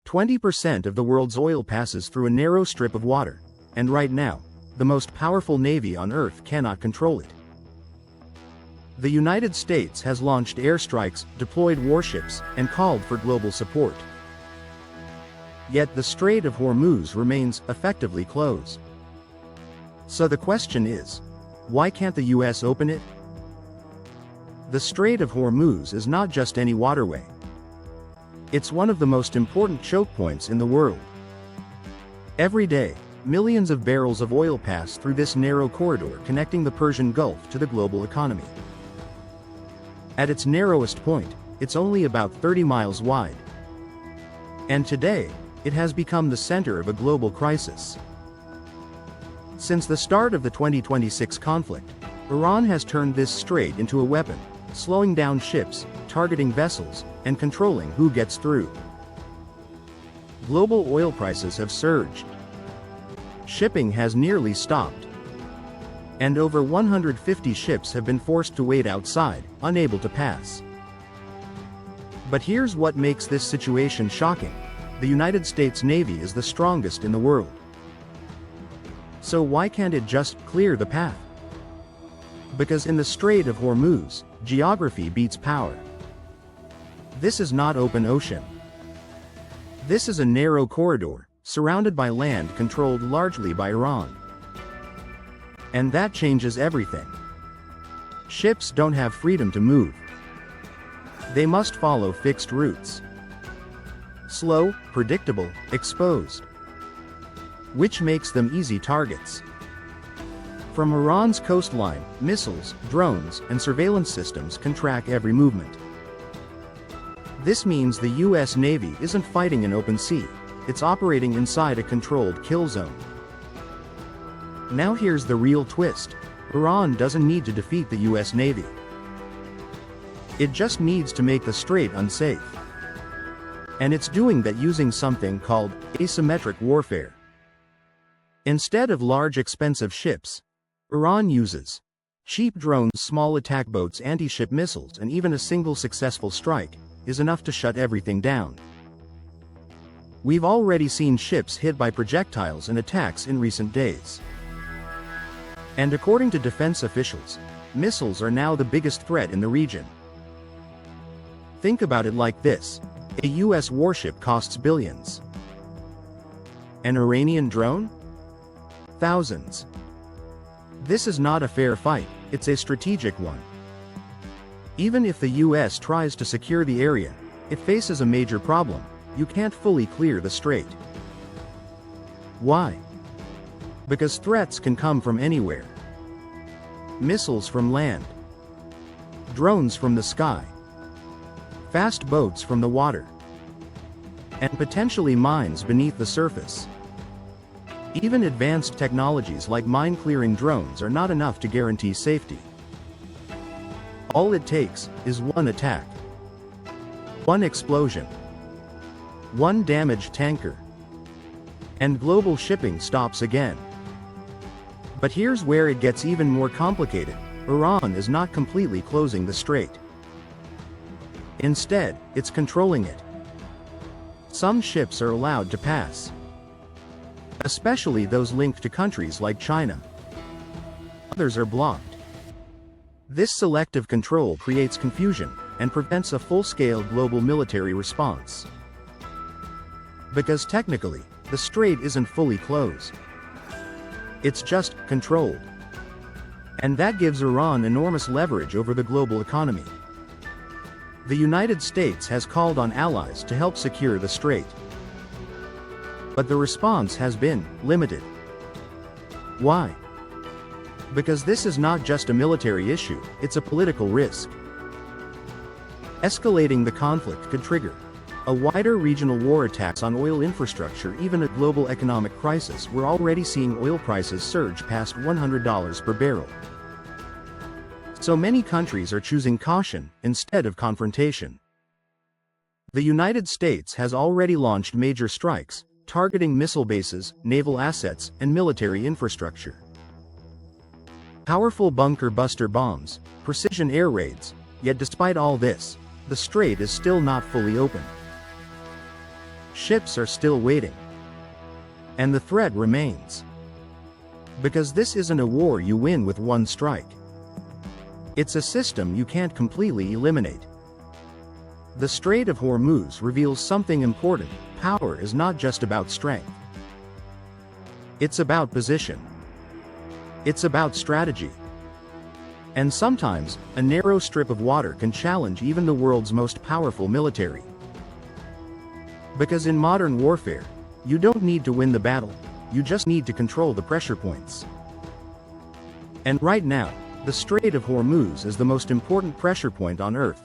20% of the world's oil passes through a narrow strip of water, and right now, the most powerful navy on Earth cannot control it. The United States has launched airstrikes, deployed warships, and called for global support. Yet the Strait of Hormuz remains effectively closed. So the question is, why can't the US open it? The Strait of Hormuz is not just any waterway. It's one of the most important choke points in the world. Every day, millions of barrels of oil pass through this narrow corridor connecting the Persian Gulf to the global economy. At its narrowest point, it's only about 30 miles wide. And today, it has become the center of a global crisis. Since the start of the 2026 conflict, Iran has turned this strait into a weapon, slowing down ships, targeting vessels, and controlling who gets through. Global oil prices have surged. Shipping has nearly stopped. And over 150 ships have been forced to wait outside, unable to pass. But here's what makes this situation shocking. The United States Navy is the strongest in the world. So why can't it just clear the path? Because in the Strait of Hormuz, geography beats power. This is not open ocean. This is a narrow corridor, surrounded by land controlled largely by Iran. And that changes everything. Ships don't have freedom to move. They must follow fixed routes. Slow, predictable, exposed. Which makes them easy targets. From Iran's coastline, missiles, drones, and surveillance systems can track every movement. This means the US Navy isn't fighting in open sea, it's operating inside a controlled kill zone. Now here's the real twist. Iran doesn't need to defeat the US Navy. It just needs to make the strait unsafe. And it's doing that using something called asymmetric warfare. Instead of large expensive ships, Iran uses cheap drones, small attack boats, anti-ship missiles, and even a single successful strike is enough to shut everything down. We've already seen ships hit by projectiles and attacks in recent days. And according to defense officials, missiles are now the biggest threat in the region. Think about it like this. A US warship costs billions. An Iranian drone? Thousands. This is not a fair fight, it's a strategic one. Even if the US tries to secure the area, it faces a major problem. You can't fully clear the strait. Why? Because threats can come from anywhere. Missiles from land. Drones from the sky. Fast boats from the water. And potentially mines beneath the surface. Even advanced technologies like mine-clearing drones are not enough to guarantee safety. All it takes is one attack. One explosion. One damaged tanker. And global shipping stops again. But here's where it gets even more complicated. Iran is not completely closing the strait. Instead, it's controlling it. Some ships are allowed to pass. Especially those linked to countries like China. Others are blocked. This selective control creates confusion and prevents a full-scale global military response. Because technically, the strait isn't fully closed. It's just controlled. And that gives Iran enormous leverage over the global economy. The United States has called on allies to help secure the strait. But the response has been limited. Why? Because this is not just a military issue, it's a political risk. Escalating the conflict could trigger a wider regional war, attacks on oil infrastructure, even a global economic crisis. We're already seeing oil prices surge past $100 per barrel. So many countries are choosing caution instead of confrontation. The United States has already launched major strikes, targeting missile bases, naval assets, and military infrastructure. Powerful bunker buster bombs, precision air raids. Yet despite all this, the strait is still not fully open. ships are still waiting. And the threat remains. Because this isn't a war you win with one strike. It's a system you can't completely eliminate. The Strait of Hormuz reveals something important: power is not just about strength. It's about position. It's about strategy. And sometimes, a narrow strip of water can challenge even the world's most powerful military. Because in modern warfare, you don't need to win the battle, you just need to control the pressure points. And right now, the Strait of Hormuz is the most important pressure point on Earth.